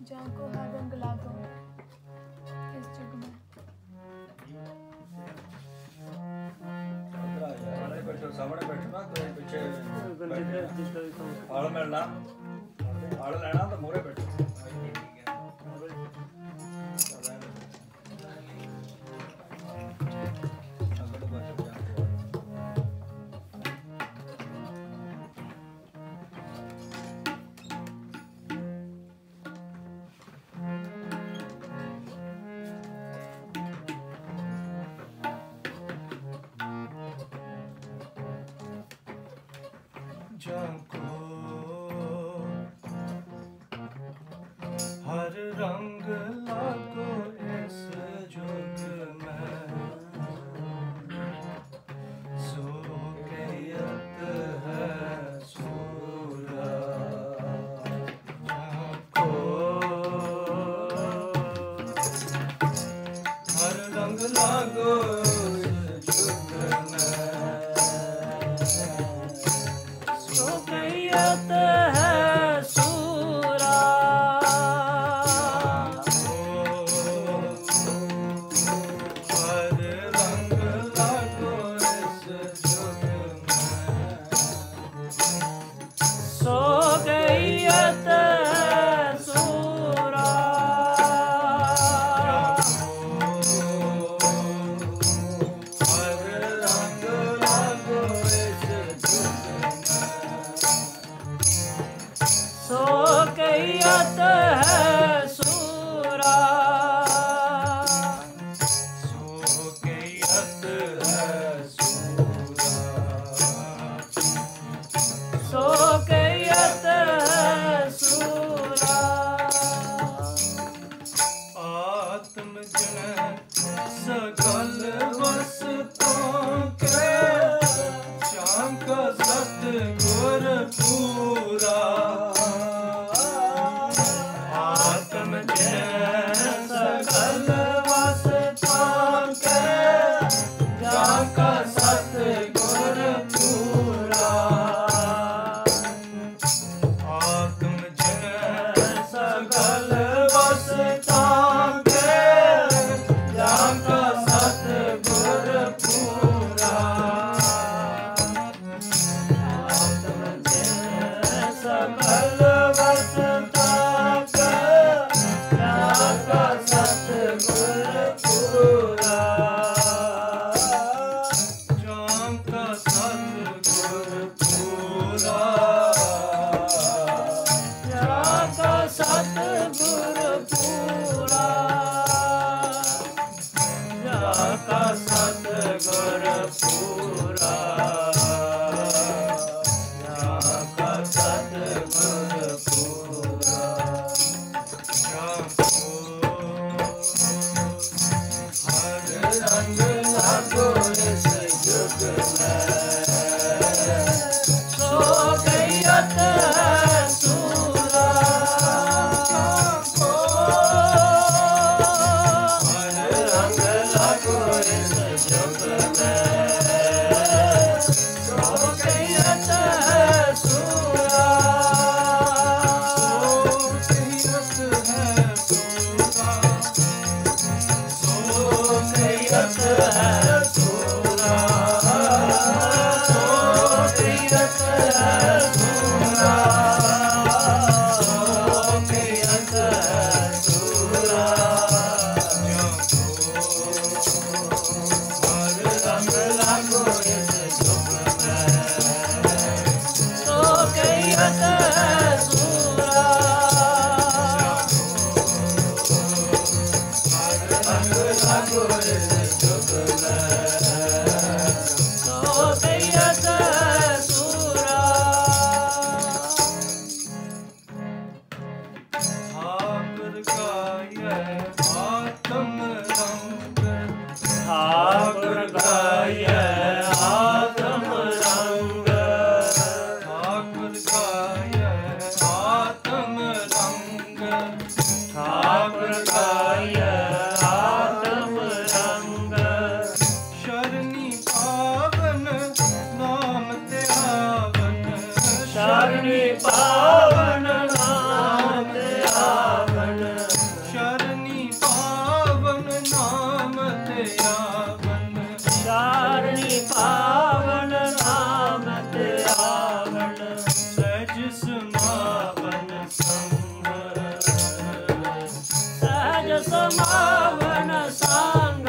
जाको हर रंग ला दो इस जुग में। सामने बैठो ना तो पीछे आड़ मिलना आड़ लेना तो मोरे बैठो। जाको हर रंग लागो इस जुग में, सो कैयत है सूरा। जाको हर रंग लागो सुखयत है सूरा हर रंग लागो इस जुग में सुखयत है सूरा हर रंग लागो इस सुखयत है सूरा सुखयत है सूरा सुखयत है सूरा आत्मजन सकल वस्तुओं के श्याम का सतगुर पूरा आत्मजन सकल वस्तुओं के श्याम का सतगुर पूरा आत्मजन सकल वस्तुओं के श्याम का सतगुर पूरा सकल वस्तुओं के श्याम का सतगुर पूरा श्याम का सतगुर पूरा श्याम का सतगुर पूरा श्याम का सतगुर पूरा श्याम का सतगुर पूरा हर रंग लागो इस जुग में सुखयत है सूरा हर रंग लागो इस जुग में सुखयत है सूरा सुखयत है सूरा सुखयत है सूरा सुखयत है सूरा हर रंग लागो इस जुग में सुखयत है सूरा रंग लागो इस जुग में सुखयत है सूरा ठाकुर का यह आत्म रंग ठाकुर का यह आत्म रंग ठाकुर का यह आत्म रंग ठाकुर का यह आत्म रंग शरणी पावन नाम ते आवन शरणी पावन नाम ते आवन शरणी पावन नाम ते आवन शरणी पावन नाम ते आवन सहज समावन संग सहज समावन संग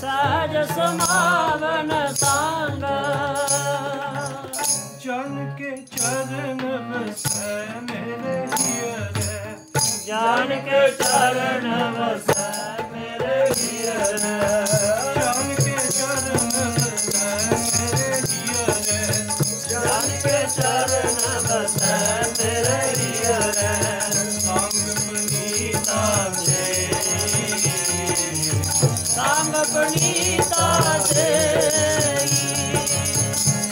सहज समावन संग जन के चरण बसै मेरे हियरे जान के चरण बसै मेरे हियरे जन के चरण बसै मेरे हियरे जान के चरण बसै मेरे हियरे संग पुनीता से संग पुनीता से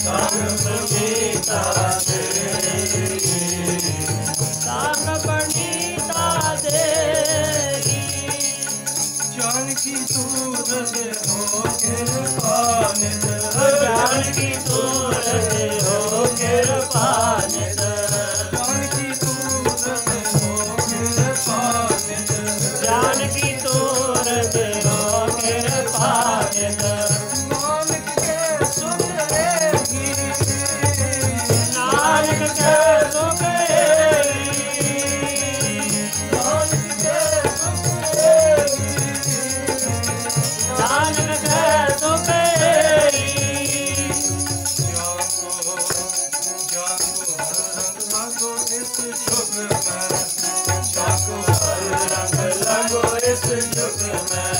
संग पुनीता से संग पुनीता से जानकी सूरज हो कृपानित जानकी सूरज हो कृपानित जानकी सूरज हो कृपानित जानकी सूरज हो कृपानित नानक के सुख रहेगी नानक के सुख नानक के सुख रहेगी नानक के सुख जाको हर रंग लगो इस जुग में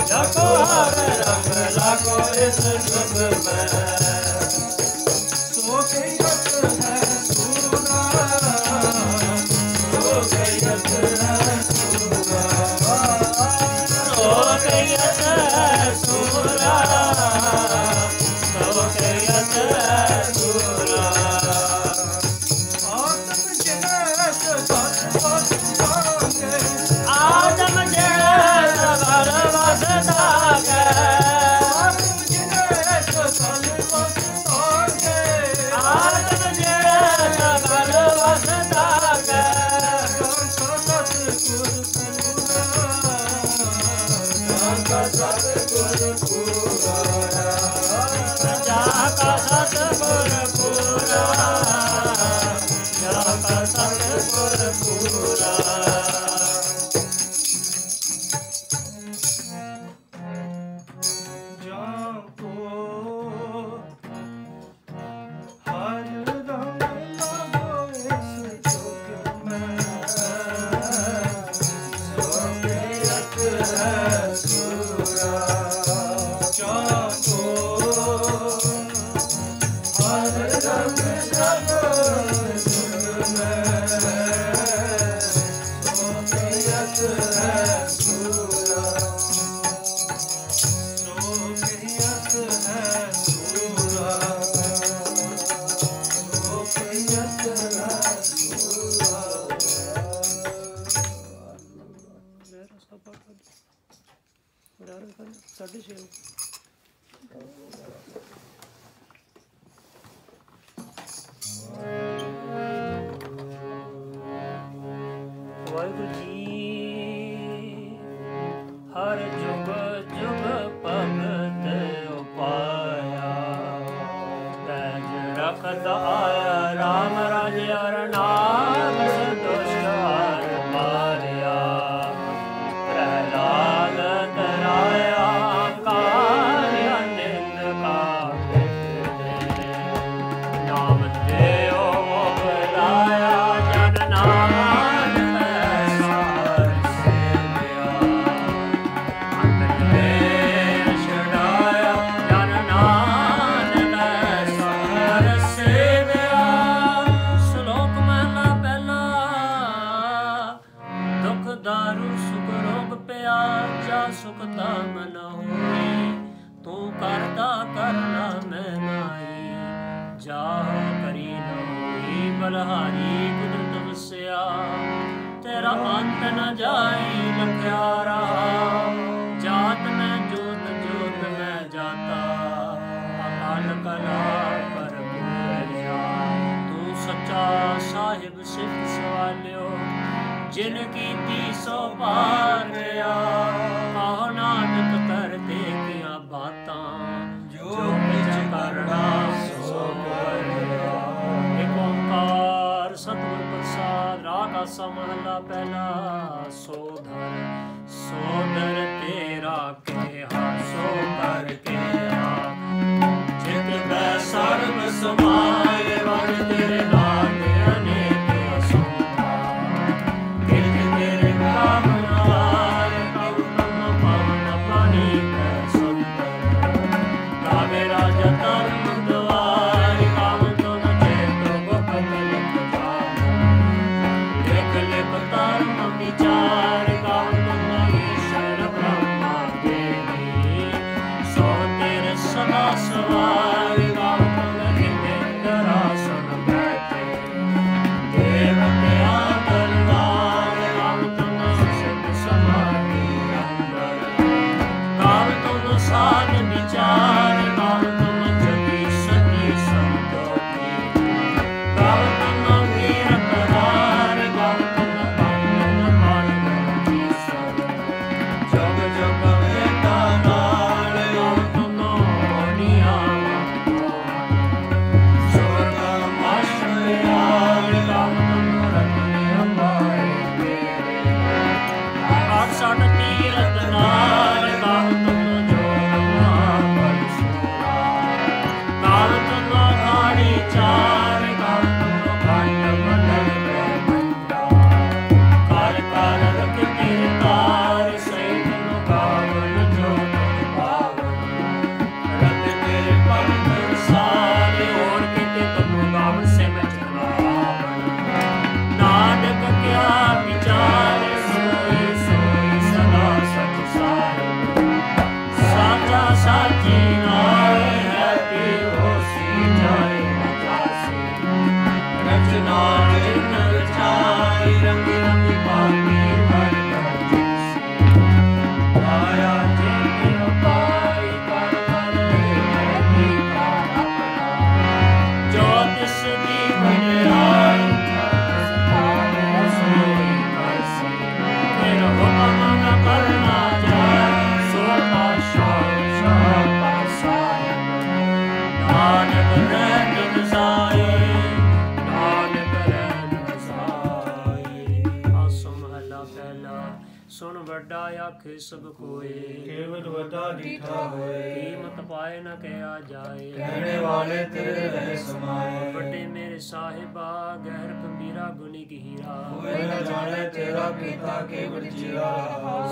जाको हर रंग लगो इस जुग में सो गयत है सूरा सो गयत है सूरा सो गयत है सूरा सो गयत है सूरा आत्म जिनस सत वस सांगे आत्म जिनस बल वस तागे जाका सतगुर पूरा जाका सतगुर पूरा जाको हर रंग लगो इस जुग में सो गयत है सूरा जाको हर रंग लगो इस जुग में सो गयत है सूरा सो गयत है सूरा सो गयत है सूरा ਵਾਹਿਗੁਰੂ ਜੀ ਹਰ ਜੁਗ ਜੁਗ ਭਗਤ ਉਪਾਇਆ ਤੈਜ ਰਖਤ ਆਇਆ ਰਾਮ ਰਾਜ ਅਰਨਾਮ ਦੁਸ਼ਟ ਹਰ ਮਾਰਿਆ ਪ੍ਰਹਲਾਦ ਤਰਾਇਆ ਕਾਰ ਅਨੰਦ ਕਾ ਨਾਮ ਦੇਓ ਬੁਲਾਇਆ ਜਨ ਨਾਮ ਪੈਸਾਰ ਸੇਵਿਆ ਅੰਤਰ ਦੇ ਛਡਾਇਆ ਜਨ ਨਾਮ ਪੈਸਾਰ ਸੇਵਿਆ ਸ਼ਲੋਕ ਮਹਲਾ ਪਹਿਲਾ ਦੁਖ ਦਾਰੂ ਸੁਖ ਰੋਗ ਪਿਆ ਜਾ ਸੁਖ ਤਾਮ ਨ ਹੋਈ ਤੂੰ ਕਰਦਾ ਕਰਨਾ ਮੈਂ ਨਾਈ ਜਾਹ ਕਰੀ ਨ ਹੋਈ ਬਲਹਾਰੀ ਕੁਦਰਤ ਵਸਿਆ ਤੇਰਾ ਅੰਤ ਨ ਜਾਈ ਲਖਿਆ ਰਹਾ ਜਾਤ ਮੈਂ ਜੋਤ ਜੋਤ ਮੈਂ ਜਾਤਾ ਅਕਾਲ ਕਲਾ ਪਰ ਪੂਰਿਆ ਤੂੰ ਸੱਚਾ ਸਾਹਿਬ ਸਿਫਤ ਸਵਾਲਿਓ ਜਿਨ ਕੀਤੀ ਸੋ ਪਾਰ ਗਿਆ ਆਹ ਨਾਨਕ ਕਰਤੇ ਕੀਆਂ ਬਾਤਾਂ ਜੋ ਕਿਛ ਕਰਨਾ ਸੋ ਕਰਿਆ ਏਕ ਓੰਕਾਰ ਸਤਿਗੁਰ ਪ੍ਰਸਾਦ ਰਾਗ ਆਸਾ ਮਹਲਾ ਪਹਿਲਾ ਸੋਧਰ ਤੇਰਾ ਕਿਹਾ ਸੋ ਕਰ ਕਿਹਾ ਜਿਤ ਬੈ ਸਰਬ ਸਮਾਏ ਵਰ ਤੇਰੇ ਨਾਮ ਅਨੇਕ ਅਸੰਖਾ ਕਿਰਤ ਤੇਰੇ ਨਾਮ ਨਾਲ ਪ੍ਰਭੂ ਤਮ ਪਵਨ ਪਾਣੀ ਕੈ ਸੰਤਰ ਕਾਵੇ ਰਾਜਾ ਧਰਮ ਦਵਾਰ ਕਾਮ ਤੋ ਨ ਚੇਤੋ ਗੁਪਤ ਲਿਖ ਜਾਨ ਲਿਖ ਲਿਖ ਧਰਮ ਵਿਚਾਰ ਕਾਮ ਤੋ ਨ ਈਸ਼ਰ ਬ੍ਰਹਮਾ ਦੇਵੀ ਸੋ ਤੇਰੇ ਸਦਾ ਸਵਾਰ ਕਾਮ ਤੋ ਨ ਹਿੰਦਰ ਵੱਡਾ ਆਖੇ ਸਭ ਕੋਏ ਕੇਵਲ ਵੱਡਾ ਡੀਠਾ ਹੋਏ ਕੀਮਤ ਪਾਏ ਨ ਕਹਿਆ ਜਾਏ ਕਹਿਣੇ ਵਾਲੇ ਤੇਰੇ ਰਹਿ ਸਮਾਏ ਵੱਡੇ ਮੇਰੇ ਸਾਹਿਬਾ ਗਹਿਰ ਗੰਭੀਰਾ ਗੁਣੀ ਹੀਰਾ ਹੋਏ ਨ ਜਾਣੇ ਤੇਰਾ ਕੀਤਾ ਕੇਵਲ ਜੀਰਾ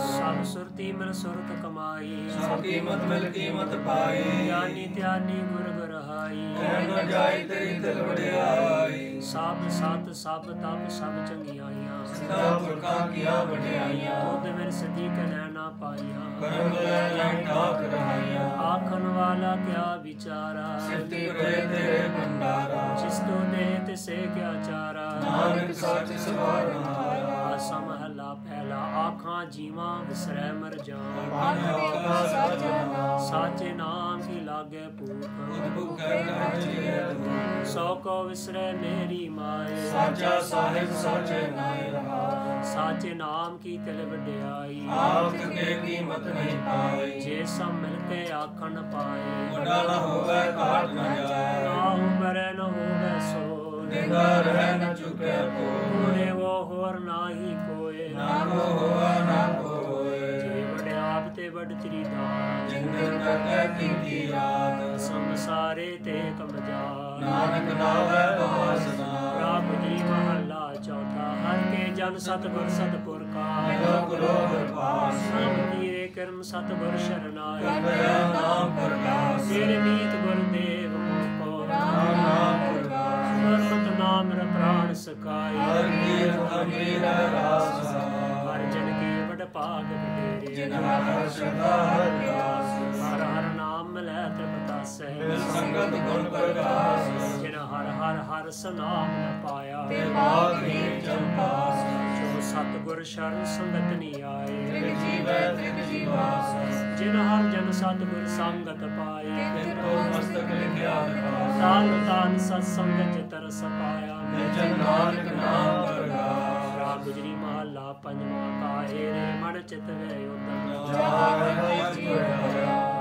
ਸਭ ਸੁਰਤੀ ਮਿਲ ਸੁਰਤ ਕਮਾਈ ਸਭ ਕੀਮਤ ਮਿਲ ਕੀਮਤ ਪਾਈ ਗਿਆਨੀ ਧਿਆਨੀ ਗੁਰ ਗਰਹਾਈ ਕਹਿ ਨ ਜਾਏ ਤੇਰੀ ਦਿਲ ਵਡਿਆਈ ਸਭ ਸਤ ਸਭ ਤਪ ਸਭ ਚੰਗਿਆਈਆਂ ਸਦਾ ਪੁਰਖਾਂ ਕੀਆਂ ਵਡਿਆਈਆਂ ਤੁਧ ਵਿਰ ਸਦੀਕ ਨਾ ਪਾਈਆਂ ਕਰਮ ਲੈ ਲੈ ਠਾਕ ਰਹਾਈਆਂ ਆਖਣ ਵਾਲਾ ਕਿਆ ਵਿਚਾਰਾ ਸਿਫਤੀ ਕਰੇ ਤੇਰੇ ਭੰਡਾਰਾ ਜਿਸ ਤੋ ਦੇ ਤਿਸੇ ਕਿਆ ਚਾਰਾ ਨਾਨਕ ਸੱਚ ਸਵਾਰ ਹਾਰਾ ਆਸਾ ਮਹਲਾ ਪਹਿਲਾ ਆਖਾਂ ਜੀਵਾਂ ਵਿਸਰੈ ਮਰ ਜਾਵਾਂ ਆਖਾ ਸਾਜਾ ਸਾਚੇ ਨਾਮ ਕੀ ਲਾਗੇ ਭੂਖ ਬੁੱਧ ਭੁਖੈ ਕਾਜੇ ਸੋ ਕੋ ਵਿਸਰੈ ਮੇਰੀ ਮਾਏ ਸਾਚਾ ਸਾਹਿਬ ਸਾਚੇ ਨਾਇ ਰਹਾ ਸਾਚੇ ਨਾਮ ਕੀ ਤਿਲ ਵਡਿਆਈ ਆਪ ਕੇ ਕੀਮਤ ਨਹੀਂ ਪਾਈ ਜੇ ਸਭ ਮਿਲ ਕੇ ਆਖਣ ਪਾਏ ਵੱਡਾ ਨਾ ਹੋਵੇ ਘਾਟ ਨਾ ਜਾਏ ਨਾ ਉਮਰੈ ਨ ਹੋਵੇ ਸੋ ਨਿਗਾ ਰਹਿ ਨ ਚੁਕੇ ਕੋ ਕੋੜੇ ਉਹ ਹੋਰ ਨਾਹੀ ਕੋਏ ਨਾ ਕੋ ਹੋਆ ਨਾ ਕੋ ਹੋਏ ਜੇ ਵਡਿਆਪ ਤੇ ਵਡ ਤੇਰੀ ਦਾਨ ਜਿੰਦਰ ਤੱਕੈ ਕੀਤੀ ਰਾਤ ਸੰਸਾਰੇ ਤੇ ਕਮਜਾ ਨਾਨਕ ਨਾਵੈ ਬਾਸਨਾ ਰਾਮ ਜੀ ਮਹੱਲਾ ਚੌਥਾ ਹਰ ਕੇ ਜਨ ਸਤਿਗੁਰ ਸਤਿਪੁਰ ਕਾ ਲੋਕ ਲੋਕ ਪਾਸ ਨਾਮ ਕੀਰੇ ਕਰਮ ਸਤਿਗੁਰ ਸ਼ਰਨਾਈ ਕਰਿਆ ਨਾਮ ਪ੍ਰਗਾਸ ਤੇਰੇ ਮੀਤ ਗੁਰਦੇਵ ਮੋਕੋ ਨਾਮ ਨਾਮ ਪ੍ਰਗਾਸ ਗੁਰਮਤਿ ਨਾਮ ਰ ਪ੍ਰਾਣ ਸਕਾਈ ਹਰ ਕੀਰਤ ਅਮੀਰ ਰਾਸ ਹਰ ਜਨ ਕੇ ਵਡ ਭਾਗ ਵਡੇਰੇ ਜਿਨ ਹਰ ਸ਼ਰਧਾ ਹਰ ਪਿਆਸ ਹਰ ਹਰ ਨਾਮ ਲੈ ਤ੍ਰਿਪਤਾਸੈ ਮਿਲ ਸੰਗਤ ਗੁਣ ਪ੍ਰਗਾਸ ਜਿਨ ਹਰ ਹਰ ਹਰ ਸਨਾਮ ਨ ਪਾਇਆ ਤੇ ਬਾਗ ਹੀ ਚੰਪਾਸ ਜੋ ਸਤਿਗੁਰ ਸ਼ਰਨ ਸੰਗਤ ਨੀ ਆਏ ਤ੍ਰਿਗ ਜੀਵੈ ਤ੍ਰਿਗ ਜੀਵਾਸ ਜਿਨ ਹਰ ਜਨ ਸਤਿਗੁਰ ਸੰਗਤ ਪਾਈ ਤਿਨ ਕੋ ਮਸਤਕ ਲਿਖਿਆ ਦਿਖਾਸ ਤਾਨ ਤਾਨ ਸਤ ਸੰਗਤ ਤਰਸ ਪਾਇਆ ਨਿਰਜਨ ਨਾਨਕ ਨਾਮ ਪ੍ਰਗਾਸ ਰਾਗ ਗੁਜਰੀ ਮਹੱਲਾ ਪੰਜਵਾਂ ਕਾਹੇ ਰੇ ਮਨ ਚਿਤ ਵੇ ਉਦਮ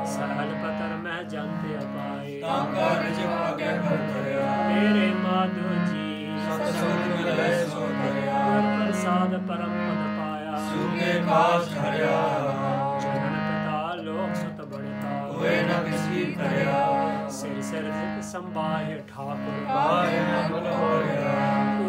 ਸਹਲ ਪਤਰ ਮੈਂ ਜੰਤ ਅਪਾਏ ਤਾਂ ਕਾਰਜ ਭਾਗੈ ਕਰ ਧਰਿਆ ਮੇਰੇ ਮਾਧੋ ਜੀ ਸਤ ਸ਼ਬਦ ਮਿਲੈ ਸੋ ਧਰਿਆ ਗੁਰ ਪ੍ਰਸਾਦ ਪਰਮ ਪਦ ਪਾਇਆ ਸੂਕੇ ਕਾਸ ਹਰਿਆ ਜਨਨ ਪਿਤਾ ਲੋਕ ਸਤ ਬਣਤਾ ਹੋਏ ਨ ਕਿਸੀ ਕਰਿਆ ਸਿਰ ਸਿਰ ਸੰਭਾਏ ਠਾਕੁਰ ਪਾਏ ਮਨ ਹੋਇਆ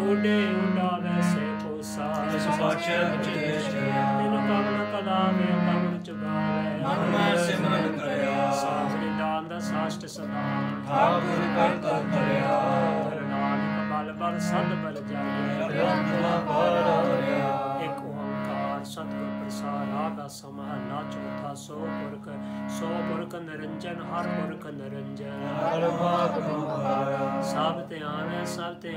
ਊਡੇ ਉਡਾਵੇ ਸੇ ਕੋਸਾ ਇਸ ਪਾਛੈ ਉਚੇਸ਼ ਤਿਨ ਕਵਨ ਕਦਾਵੇ ਕਵਨ ਚੁਗਾਵੇ ਮਨ ਮੈਂ ਸਿਮਰਨ ਕਰਿਆ ਸਾਧਰੀ ਦਾਨ ਦਾ ਸਾਸ਼ਟ ਸਦਾ ਠਾਕੁਰ ਕਰਤਾ ਧਰਿਆ ਹਰ ਨਾਨਕ ਬਲ ਬਲ ਸਦ ਬਲ ਜਾਈਏ ਗ੍ਰੰਥ ਪਾਰ ਹੋਇਆ ਇੱਕ ਓੰਕਾਰ ਸਤਿਗੁਰ ਪ੍ਰਸਾਦ ਰਾਗਾ ਸਮਹਲਾ ਚੌਥਾ ਸੋ ਪੁਰਖ ਨਿਰੰਜਨ ਹਰ ਪੁਰਖ ਨਿਰੰਜਨ ਹਰ ਬਾਤ ਬੁਹਾਇਆ ਸਭ ਤੇ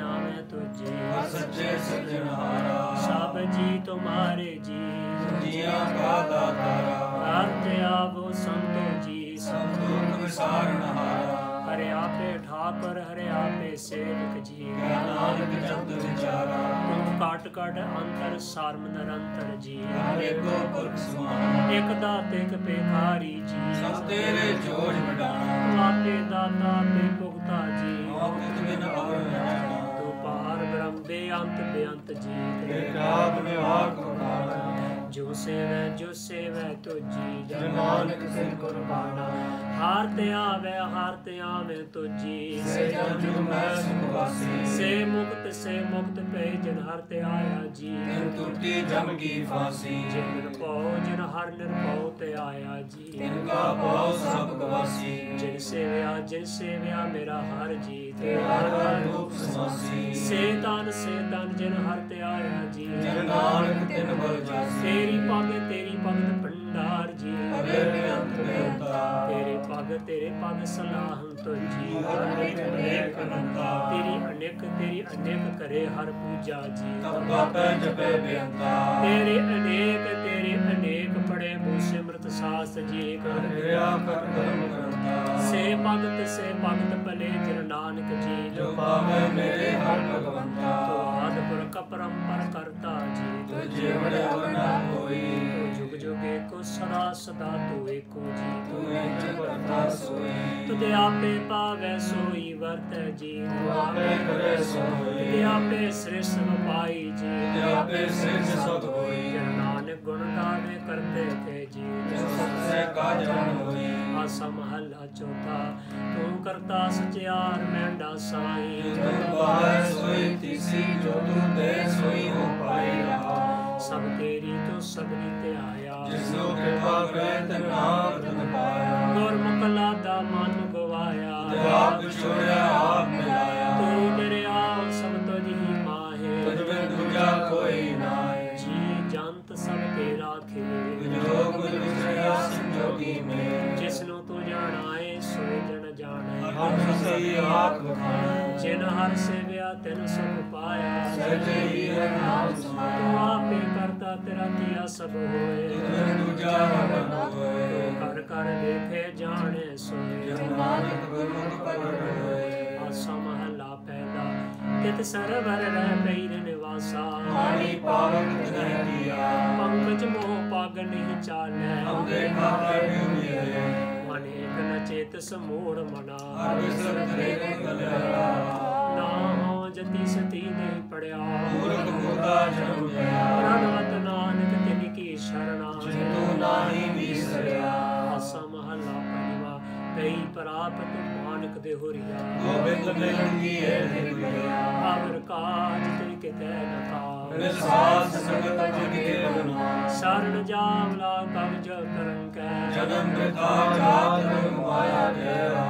ਆਵੇਂ ਤੁਝੇ ਸੱਚੇ ਸਿਰਜਣਹਾਰਾ ਸਭ ਜੀ ਤੁਮਾਰੇ ਜੀ ਜੀਆਂ ਕਾ ਦਾਤਾਰਾ ਹਰਿ ਆਵੋ ਸੰਤੋ ਜੀ ਸਭ ਦੁਖ ਵਿਸਾਰਣਹਾਰਾ ਹਰਿ ਆਪੇ ਠਾਕੁਰ ਹਰਿ ਆਪੇ ਸੇਵਕ ਜੀ ਨਾਨਕ ਜਪਤ ਵਿਚਾਰਾ ਤੁਮ ਕਾਟ ਕਾਟ ਅੰਤਰ ਸਰਮ ਨਿਰੰਤਰ ਜੀ ਹਰੇ ਕੋ ਪੁਰਖ ਸਮਾਨ ਇਕ ਦਾਤੇ ਇਕ ਭਿਖਾਰੀ ਜੀ ਸਭ ਤੇਰੇ ਜੋੜ ਵਡਾਣਾ ਤੂੰ ਆਪੇ ਦਾਤਾ ਆਪੇ ਭੁਗਤਾ ਜੀ ਮੌਕਤ ਬਿਨ ਅਵਰ ਨ ਜਾਣਾ ਤੂੰ ਪਾਰ ਬ੍ਰਹਮ ਬੇਅੰਤ ਬੇਅੰਤ ਜੀ ਤੇ ਰਾਗ ਨਿਵਾਕ ਵਖਾਣਾ ਜੋ ਸੇਵੈ ਤੁਜੀ ਜਨ ਨਾਨਕ ਸਿਰ ਕੁਰਬਾਨਾ ਹਾਰ ਤੇ ਆਵੇ ਤੁਜੀ ਸੇ ਜਨ ਜੁਗ ਮੈਂ ਸੁਖ ਵਾਸੀ ਸੇ ਮੁਕਤ ਪੈ ਜਨ ਹਰ ਤੇ ਆਇਆ ਜੀ ਤਿਨ ਟੁੱਟੀ ਜਮ ਕੀ ਫਾਂਸੀ ਜਿਨ ਨਿਰਭਉ ਜਿਨ ਹਰ ਨਿਰਭਉ ਤੇ ਆਇਆ ਜੀ ਤਿਨ ਕਾ ਪਾਉ ਸਭ ਗਵਾਸੀ ਜਿਨ ਸੇਵਿਆ ਮੇਰਾ ਹਰ ਜੀ ਤੇ ਹਰ ਹਰ ਰੂਪ ਸਮਾਸੀ ਸੇ ਤਨ ਜਿਨ ਹਰ ਤੇ ਆਇਆ ਜੀ ਜਨ ਨਾਨਕ ਤਿਨ ਬਲ ਜਾਸੀ ਤੇਰੀ ਭਗਤ ਭੰਡਾਰ ਜੀ ਹਰੇ ਬੇਅੰਤ ਬੇਅੰਤਾ ਤੇਰੇ ਪਗ ਸਲਾਹੰ ਤੁਜੀ ਅਨੇਕ ਅਨੇਕ ਅਨੰਤਾ ਤੇਰੀ ਅਨੇਕ ਕਰੇ ਹਰ ਪੂਜਾ ਜੀ ਤਬ ਗਾਪੈ ਜਪੈ ਬੇਅੰਤਾ ਤੇਰੇ ਅਨੇਕ ਪੜੇ ਮੂਹ ਸਿਮਰਤ ਸਾਸ ਜੀ ਕਿਰਿਆ ਕਰ ਕਰਮ ਕਰੰਤਾ ਸੇ ਭਗਤ ਭਲੇ ਜਿਨ ਨਾਨਕ ਜੀ ਜੋ ਪਾਵੇ ਮੇਰੇ ਹਰ ਭਗਵੰਤਾ ਤੋ ਆਦਿ ਪੁਰਖ ਪਰੰਪਰ ਕਰਤਾ ਜੀ ਤੁਝੇ ਵਡਿਆਵ ਨਾ ਕੋਈ ਜੁਗ ਜੁਗ ਏਕੋ ਸਦਾ ਤੂੰ ਏਕੋ ਜੀ ਤੂੰ ਇੰਜ ਕਰਤਾ ਸੋਈ ਤੁਧ ਆਪੇ ਪਾਵੈ ਸੋਈ ਵਰਤੈ ਜੀ ਤੂੰ ਆਪੇ ਕਰੇ ਸੋਈ आपे सृष्ट पाई जी आपे सृष्ट सब होई जन नानक गुण गावे करते थे जी सबसे काजन होई आसा महला चौथा तू करता सचियार मेंढा साई तू बाहर सोई तीसी जो तू दे सोई हो पाई रहा सब तेरी तो सबरी ते आया जिसो कृपा करे तन नाम तन पाया गुरमुख लादा मन गवाया आप छोड़या आप मिलाया तू दरिया सब तुझी माहे तुझ बिन दूजा कोई नाय जी जंत सब तेरा खिले जो कुछ विसरिया संजोगी में जिसनु तू जानाए सोए जन जाने हम सही आप बखाने जिन हर सेव्या तिन सब पाया सहज ही है नाम तू समाया आपे करता तेरा किया सब होए तुझ बिन दूजा न होए कर कर देखे जाने सोए जब नानक गुरमुख प्रगट होए आसा महला पहला तित सरवर रह पीर निवासा पानी पावन नहीं दिया पंकज मोह पाग नहीं चाले हम देखा कर है अनेक न चेत समूढ़ मना हर विसर करे गलरा ना हो जति सती नहीं पड़या मूर्ख मुदा जन्म गया रणवत नानक तिन की शरणा जिंदू नाही बिसरिया आसा महला पंजवा कई प्राप्त मानक दे होरिया गोविंद मिलन की है दिव्या अवर काज तिन कितै न का निसास संगत जिन के बना शरण जावला कवज करन कै जन्म वृथा जात माया गया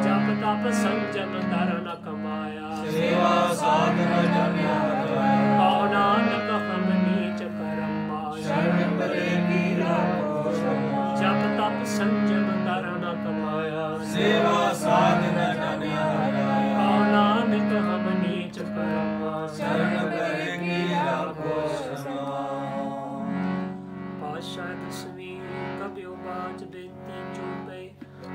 जप तप संजम धर न कमाया सेवा साधन जन्या हटाया कौ नानक हम नीच करम माया शरण करे की राखो क्षमा जप तप संजम धर न कमाया सेवा साधन जन्या हटाया कौ नानक हम नीच करम माया शरण करे की राखो क्षमा पातशाह दसवीं कबियो बाज बेनती चुपे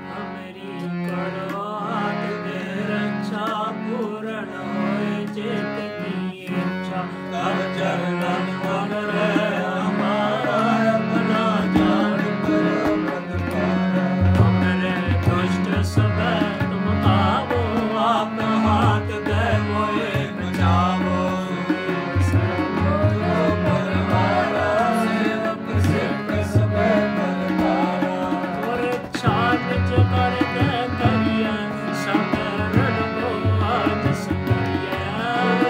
हमेरी करवात दे रक्षा पूर्ण होए चेत की इच्छा कर चरणन मन रे हमारा अपना जान करो मत पारा हमरे दुष्ट सब तुम पावो आप हाथ दे मोए बचावो सर्वो परवारा सेवक सिर्फ सब परवारा और छान कर दे करिया समरण को आज सुनिया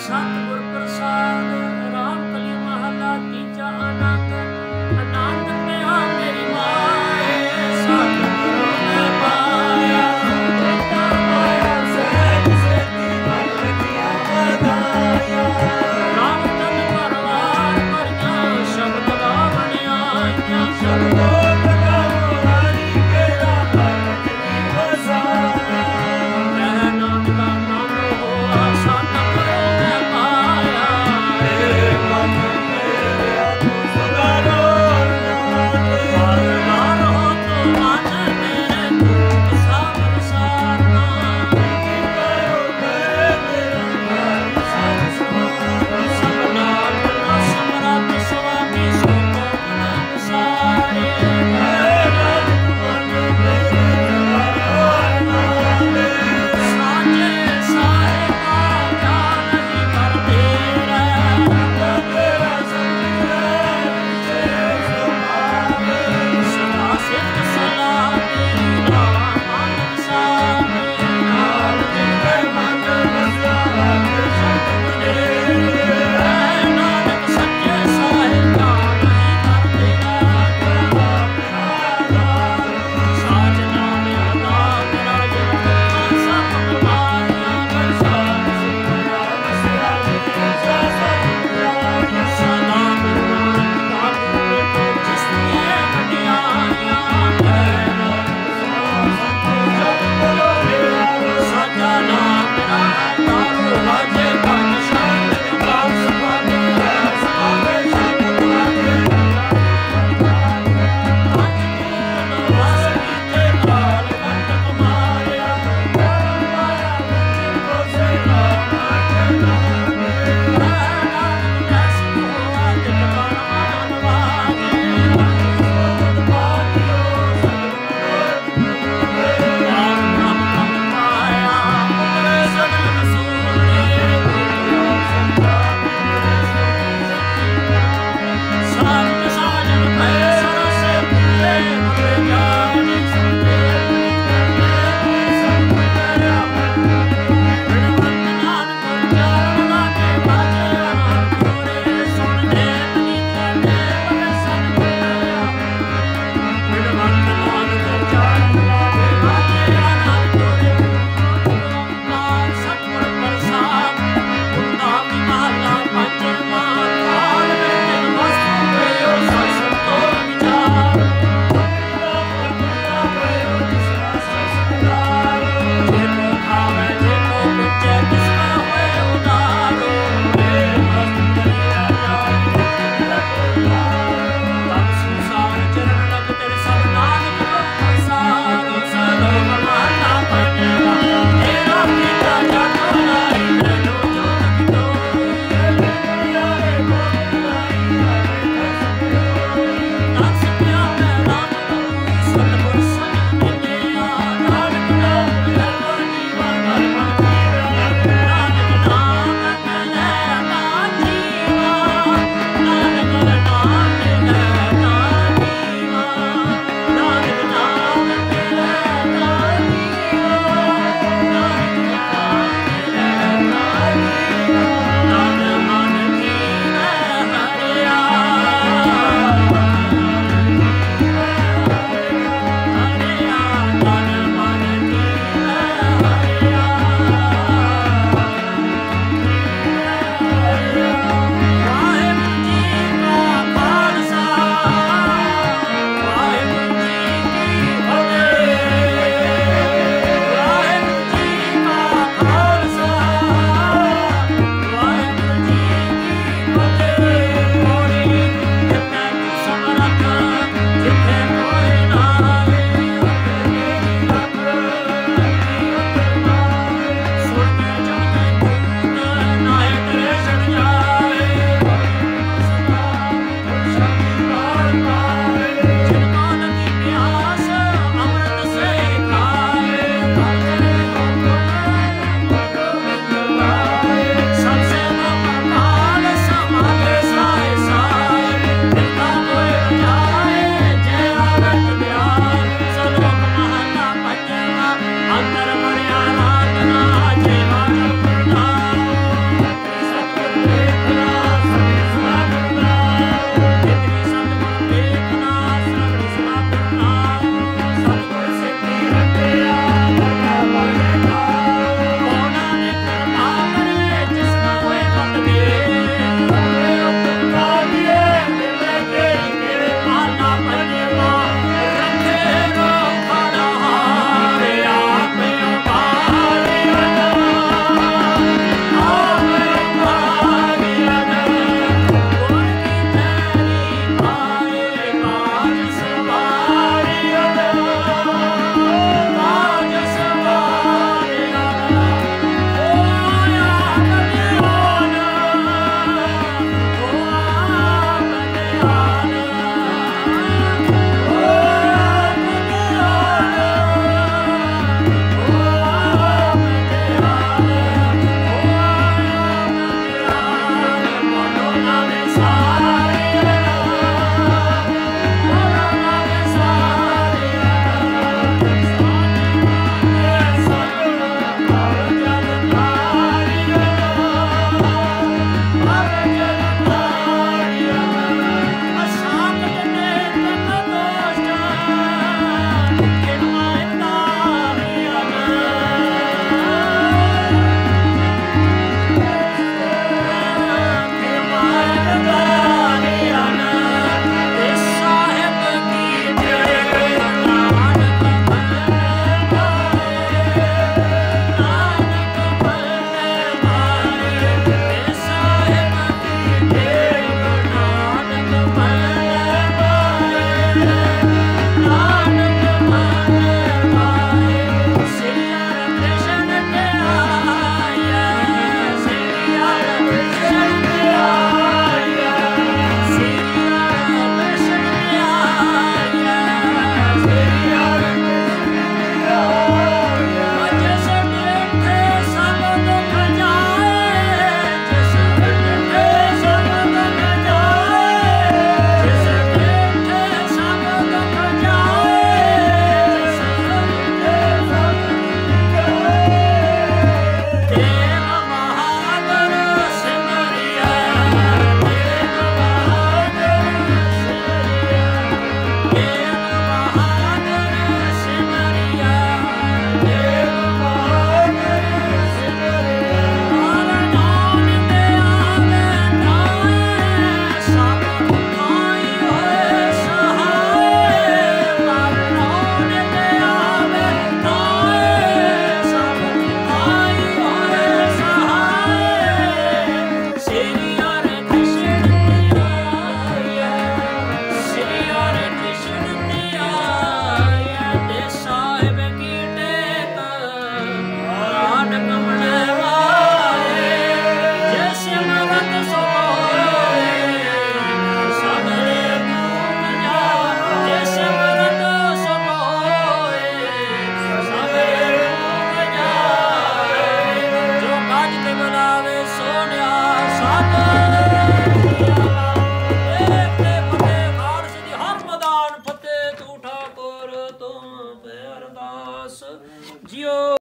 ਸਤਿਗੁਰ ਪ੍ਰਸਾਦ